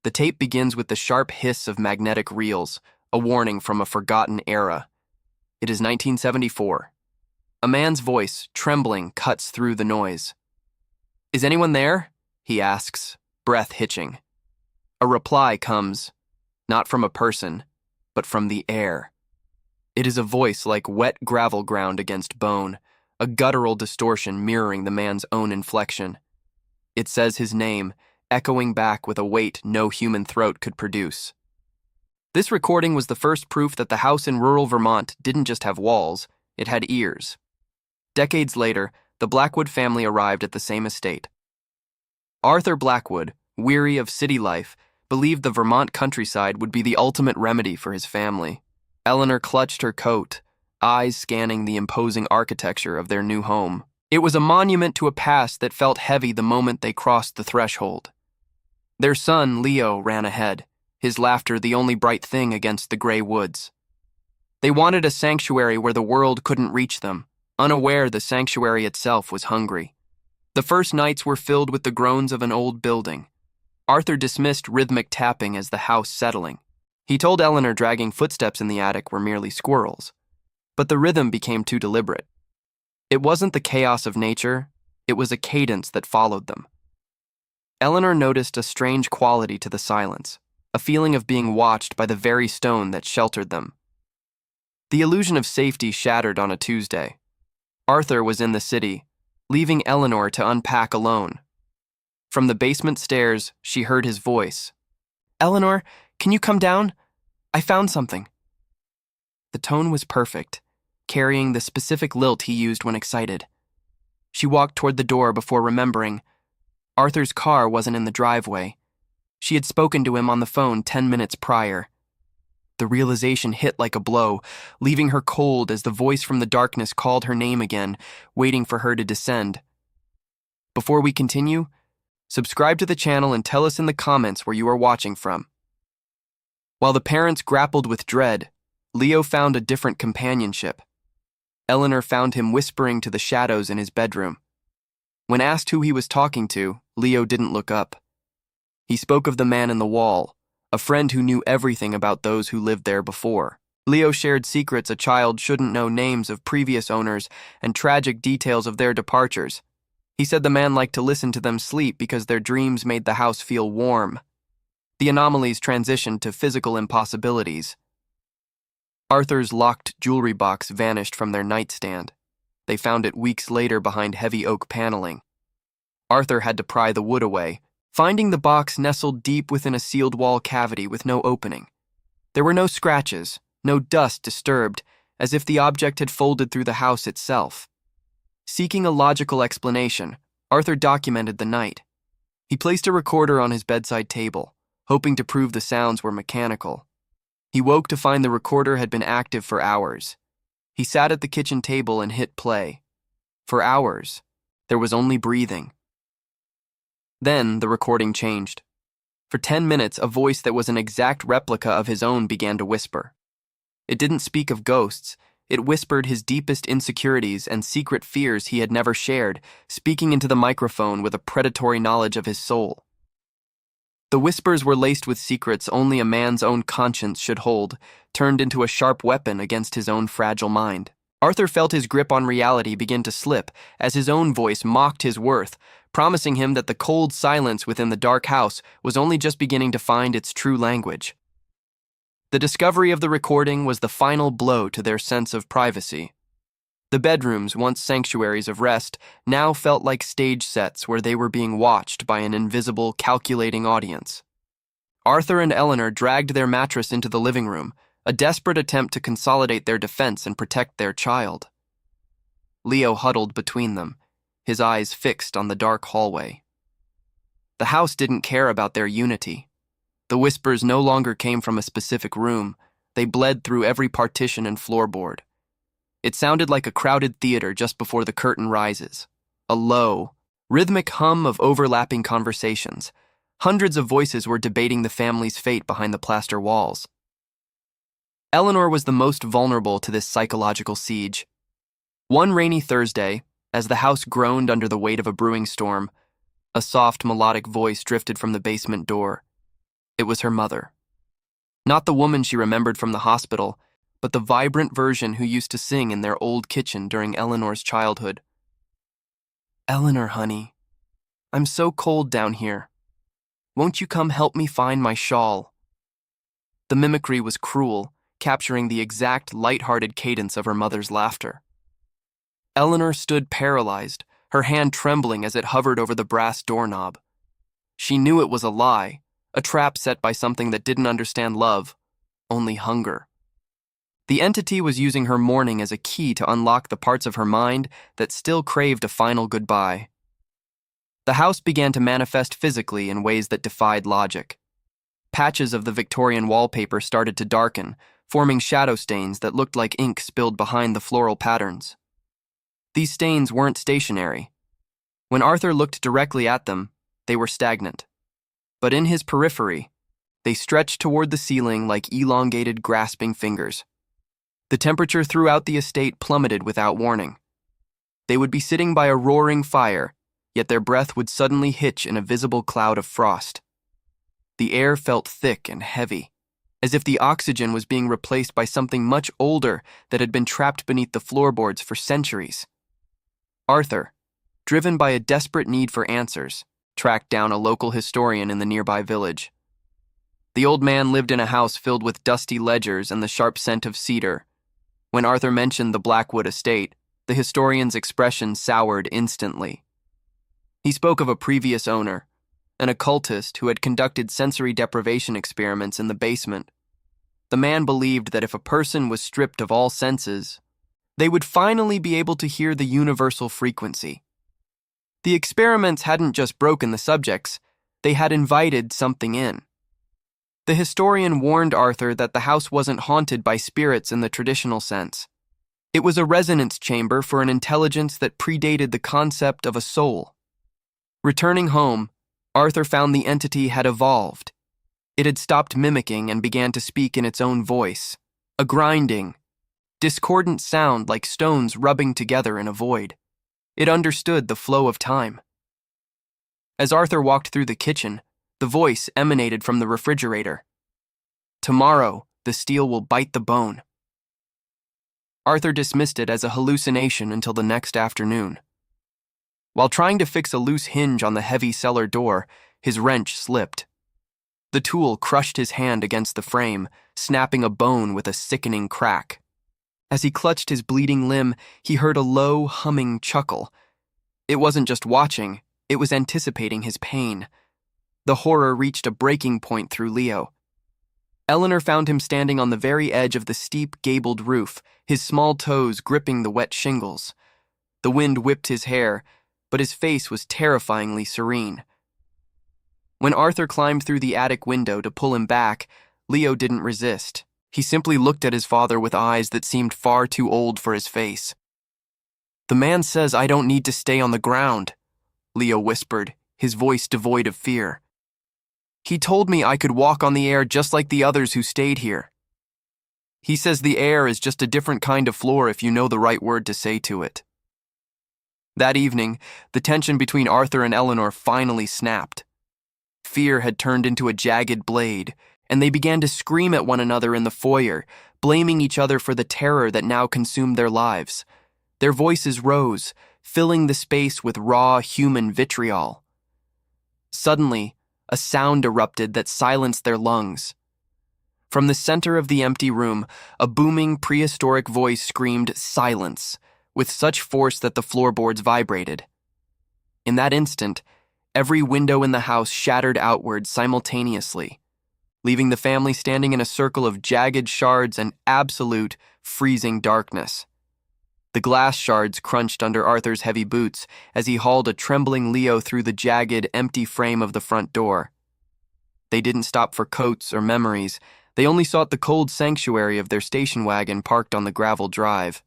The tape begins with the sharp hiss of magnetic reels, a warning from a forgotten era. It is 1974. A man's voice, trembling, cuts through the noise. "Is anyone there?" he asks, breath hitching. A reply comes, not from a person, but from the air. It is a voice like wet gravel ground against bone, a guttural distortion mirroring the man's own inflection. It says his name, echoing back with a weight no human throat could produce. This recording was the first proof that the house in rural Vermont didn't just have walls, it had ears. Decades later, the Blackwood family arrived at the same estate. Arthur Blackwood, weary of city life, believed the Vermont countryside would be the ultimate remedy for his family. Eleanor clutched her coat, eyes scanning the imposing architecture of their new home. It was a monument to a past that felt heavy the moment they crossed the threshold. Their son, Leo, ran ahead, his laughter the only bright thing against the gray woods. They wanted a sanctuary where the world couldn't reach them, unaware the sanctuary itself was hungry. The first nights were filled with the groans of an old building. Arthur dismissed rhythmic tapping as the house settling. He told Eleanor dragging footsteps in the attic were merely squirrels. But the rhythm became too deliberate. It wasn't the chaos of nature, it was a cadence that followed them. Eleanor noticed a strange quality to the silence, a feeling of being watched by the very stone that sheltered them. The illusion of safety shattered on a Tuesday. Arthur was in the city, leaving Eleanor to unpack alone. From the basement stairs, she heard his voice. "Eleanor, can you come down? I found something." The tone was perfect, carrying the specific lilt he used when excited. She walked toward the door before remembering. Arthur's car wasn't in the driveway. She had spoken to him on the phone 10 minutes prior. The realization hit like a blow, leaving her cold as the voice from the darkness called her name again, waiting for her to descend. Before we continue, subscribe to the channel and tell us in the comments where you are watching from. While the parents grappled with dread, Leo found a different companionship. Eleanor found him whispering to the shadows in his bedroom. When asked who he was talking to, Leo didn't look up. He spoke of the man in the wall, a friend who knew everything about those who lived there before. Leo shared secrets a child shouldn't know, names of previous owners and tragic details of their departures. He said the man liked to listen to them sleep because their dreams made the house feel warm. The anomalies transitioned to physical impossibilities. Arthur's locked jewelry box vanished from their nightstand. They found it weeks later behind heavy oak paneling. Arthur had to pry the wood away, finding the box nestled deep within a sealed wall cavity with no opening. There were no scratches, no dust disturbed, as if the object had folded through the house itself. Seeking a logical explanation, Arthur documented the night. He placed a recorder on his bedside table, hoping to prove the sounds were mechanical. He woke to find the recorder had been active for hours. He sat at the kitchen table and hit play. For hours, there was only breathing. Then the recording changed. For 10 minutes, a voice that was an exact replica of his own began to whisper. It didn't speak of ghosts. It whispered his deepest insecurities and secret fears he had never shared, speaking into the microphone with a predatory knowledge of his soul. The whispers were laced with secrets only a man's own conscience should hold, turned into a sharp weapon against his own fragile mind. Arthur felt his grip on reality begin to slip as his own voice mocked his worth, promising him that the cold silence within the dark house was only just beginning to find its true language. The discovery of the recording was the final blow to their sense of privacy. The bedrooms, once sanctuaries of rest, now felt like stage sets where they were being watched by an invisible, calculating audience. Arthur and Eleanor dragged their mattress into the living room, a desperate attempt to consolidate their defense and protect their child. Leo huddled between them, his eyes fixed on the dark hallway. The house didn't care about their unity. The whispers no longer came from a specific room. They bled through every partition and floorboard. It sounded like a crowded theater just before the curtain rises. A low, rhythmic hum of overlapping conversations. Hundreds of voices were debating the family's fate behind the plaster walls. Eleanor was the most vulnerable to this psychological siege. One rainy Thursday, as the house groaned under the weight of a brewing storm, a soft, melodic voice drifted from the basement door. It was her mother. Not the woman she remembered from the hospital, but the vibrant version who used to sing in their old kitchen during Eleanor's childhood. "Eleanor, honey, I'm so cold down here. Won't you come help me find my shawl?" The mimicry was cruel, capturing the exact light-hearted cadence of her mother's laughter. Eleanor stood paralyzed, her hand trembling as it hovered over the brass doorknob. She knew it was a lie, a trap set by something that didn't understand love, only hunger. The entity was using her mourning as a key to unlock the parts of her mind that still craved a final goodbye. The house began to manifest physically in ways that defied logic. Patches of the Victorian wallpaper started to darken, forming shadow stains that looked like ink spilled behind the floral patterns. These stains weren't stationary. When Arthur looked directly at them, they were stagnant. But in his periphery, they stretched toward the ceiling like elongated, grasping fingers. The temperature throughout the estate plummeted without warning. They would be sitting by a roaring fire, yet their breath would suddenly hitch in a visible cloud of frost. The air felt thick and heavy, as if the oxygen was being replaced by something much older that had been trapped beneath the floorboards for centuries. Arthur, driven by a desperate need for answers, tracked down a local historian in the nearby village. The old man lived in a house filled with dusty ledgers and the sharp scent of cedar. When Arthur mentioned the Blackwood estate, the historian's expression soured instantly. He spoke of a previous owner, an occultist who had conducted sensory deprivation experiments in the basement. The man believed that if a person was stripped of all senses, they would finally be able to hear the universal frequency. The experiments hadn't just broken the subjects, they had invited something in. The historian warned Arthur that the house wasn't haunted by spirits in the traditional sense. It was a resonance chamber for an intelligence that predated the concept of a soul. Returning home, Arthur found the entity had evolved. It had stopped mimicking and began to speak in its own voice, a grinding, discordant sound like stones rubbing together in a void. It understood the flow of time. As Arthur walked through the kitchen, the voice emanated from the refrigerator. "Tomorrow, the steel will bite the bone." Arthur dismissed it as a hallucination until the next afternoon. While trying to fix a loose hinge on the heavy cellar door, his wrench slipped. The tool crushed his hand against the frame, snapping a bone with a sickening crack. As he clutched his bleeding limb, he heard a low, humming chuckle. It wasn't just watching, it was anticipating his pain. The horror reached a breaking point through Leo. Eleanor found him standing on the very edge of the steep, gabled roof, his small toes gripping the wet shingles. The wind whipped his hair, but his face was terrifyingly serene. When Arthur climbed through the attic window to pull him back, Leo didn't resist. He simply looked at his father with eyes that seemed far too old for his face. "The man says I don't need to stay on the ground," Leo whispered, his voice devoid of fear. "He told me I could walk on the air just like the others who stayed here. He says the air is just a different kind of floor if you know the right word to say to it." That evening, the tension between Arthur and Eleanor finally snapped. Fear had turned into a jagged blade, and they began to scream at one another in the foyer, blaming each other for the terror that now consumed their lives. Their voices rose, filling the space with raw human vitriol. Suddenly, a sound erupted that silenced their lungs. From the center of the empty room, a booming prehistoric voice screamed "silence," with such force that the floorboards vibrated. In that instant, every window in the house shattered outward simultaneously, leaving the family standing in a circle of jagged shards and absolute, freezing darkness. The glass shards crunched under Arthur's heavy boots as he hauled a trembling Leo through the jagged, empty frame of the front door. They didn't stop for coats or memories. They only sought the cold sanctuary of their station wagon parked on the gravel drive.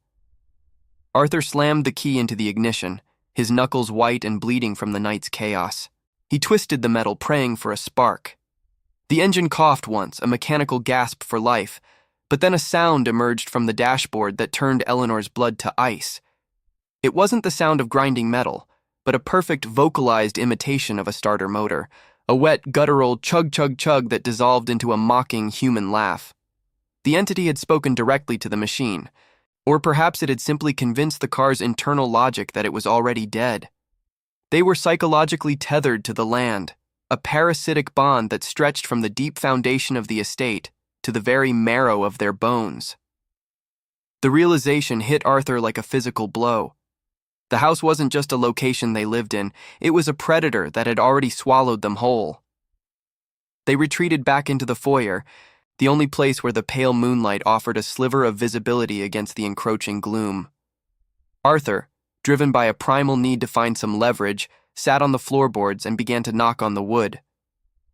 Arthur slammed the key into the ignition, his knuckles white and bleeding from the night's chaos. He twisted the metal, praying for a spark. The engine coughed once, a mechanical gasp for life, but then a sound emerged from the dashboard that turned Eleanor's blood to ice. It wasn't the sound of grinding metal, but a perfect vocalized imitation of a starter motor, a wet, guttural chug-chug-chug that dissolved into a mocking human laugh. The entity had spoken directly to the machine, or perhaps it had simply convinced the car's internal logic that it was already dead. They were psychologically tethered to the land, a parasitic bond that stretched from the deep foundation of the estate to the very marrow of their bones. The realization hit Arthur like a physical blow. The house wasn't just a location they lived in, it was a predator that had already swallowed them whole. They retreated back into the foyer, the only place where the pale moonlight offered a sliver of visibility against the encroaching gloom. Arthur, driven by a primal need to find some leverage, sat on the floorboards and began to knock on the wood.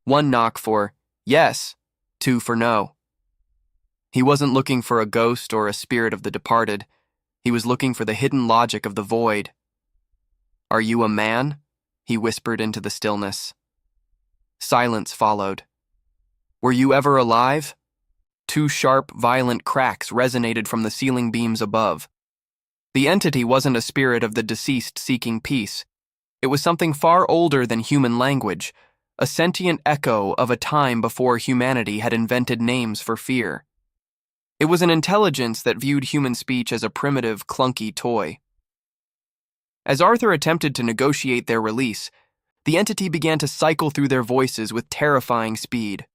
One knock for yes, two for no. He wasn't looking for a ghost or a spirit of the departed. He was looking for the hidden logic of the void. "Are you a man?" he whispered into the stillness. Silence followed. "Were you ever alive?" Two sharp, violent cracks resonated from the ceiling beams above. The entity wasn't a spirit of the deceased seeking peace. It was something far older than human language, a sentient echo of a time before humanity had invented names for fear. It was an intelligence that viewed human speech as a primitive, clunky toy. As Arthur attempted to negotiate their release, the entity began to cycle through their voices with terrifying speed.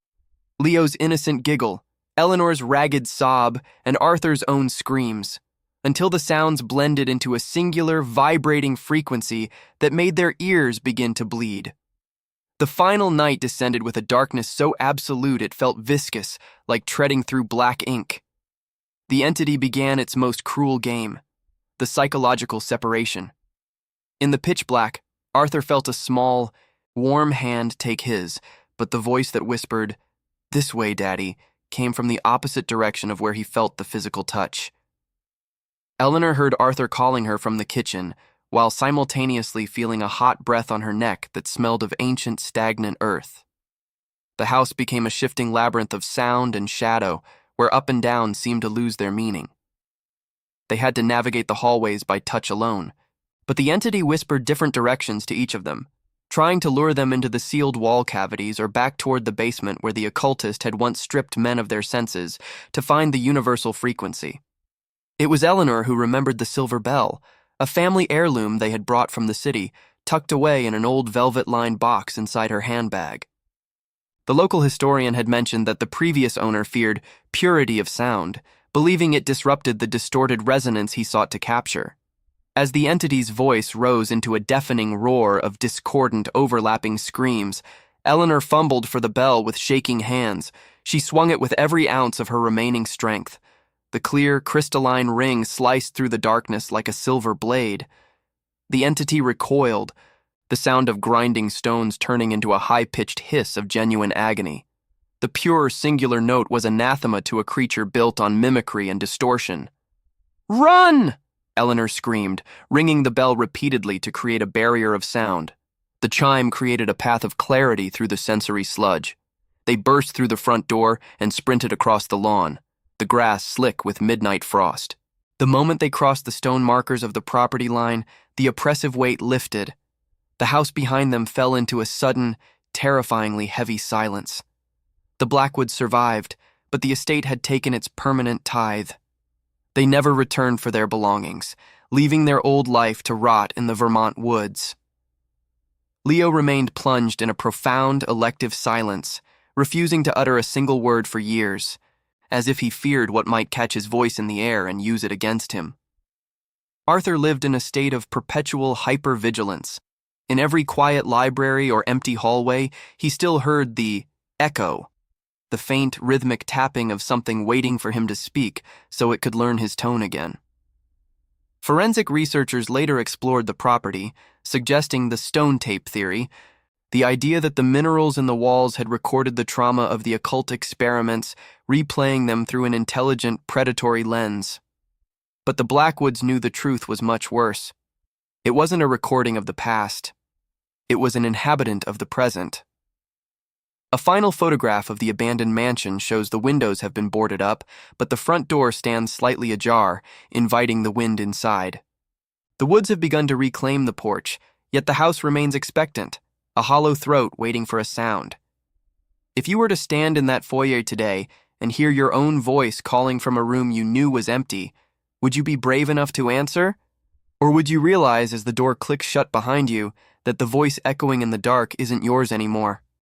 Leo's innocent giggle, Eleanor's ragged sob, and Arthur's own screams, until the sounds blended into a singular, vibrating frequency that made their ears begin to bleed. The final night descended with a darkness so absolute it felt viscous, like treading through black ink. The entity began its most cruel game, the psychological separation. In the pitch black, Arthur felt a small, warm hand take his, but the voice that whispered, "This way, Daddy," came from the opposite direction of where he felt the physical touch. Eleanor heard Arthur calling her from the kitchen, while simultaneously feeling a hot breath on her neck that smelled of ancient, stagnant earth. The house became a shifting labyrinth of sound and shadow, where up and down seemed to lose their meaning. They had to navigate the hallways by touch alone, but the entity whispered different directions to each of them, trying to lure them into the sealed wall cavities or back toward the basement where the occultist had once stripped men of their senses to find the universal frequency. It was Eleanor who remembered the silver bell, a family heirloom they had brought from the city, tucked away in an old velvet-lined box inside her handbag. The local historian had mentioned that the previous owner feared purity of sound, believing it disrupted the distorted resonance he sought to capture. As the entity's voice rose into a deafening roar of discordant, overlapping screams, Eleanor fumbled for the bell with shaking hands. She swung it with every ounce of her remaining strength. The clear, crystalline ring sliced through the darkness like a silver blade. The entity recoiled, the sound of grinding stones turning into a high-pitched hiss of genuine agony. The pure, singular note was anathema to a creature built on mimicry and distortion. "Run!" Eleanor screamed, ringing the bell repeatedly to create a barrier of sound. The chime created a path of clarity through the sensory sludge. They burst through the front door and sprinted across the lawn, the grass slick with midnight frost. The moment they crossed the stone markers of the property line, the oppressive weight lifted. The house behind them fell into a sudden, terrifyingly heavy silence. The Blackwoods survived, but the estate had taken its permanent tithe. They never returned for their belongings, leaving their old life to rot in the Vermont woods. Leo remained plunged in a profound, elective silence, refusing to utter a single word for years, as if he feared what might catch his voice in the air and use it against him. Arthur lived in a state of perpetual hypervigilance. In every quiet library or empty hallway, he still heard the echo, the faint, rhythmic tapping of something waiting for him to speak so it could learn his tone again. Forensic researchers later explored the property, suggesting the stone tape theory, the idea that the minerals in the walls had recorded the trauma of the occult experiments, replaying them through an intelligent, predatory lens. But the Blackwoods knew the truth was much worse. It wasn't a recording of the past. It was an inhabitant of the present. A final photograph of the abandoned mansion shows the windows have been boarded up, but the front door stands slightly ajar, inviting the wind inside. The woods have begun to reclaim the porch, yet the house remains expectant, a hollow throat waiting for a sound. If you were to stand in that foyer today and hear your own voice calling from a room you knew was empty, would you be brave enough to answer? Or would you realize as the door clicks shut behind you that the voice echoing in the dark isn't yours anymore?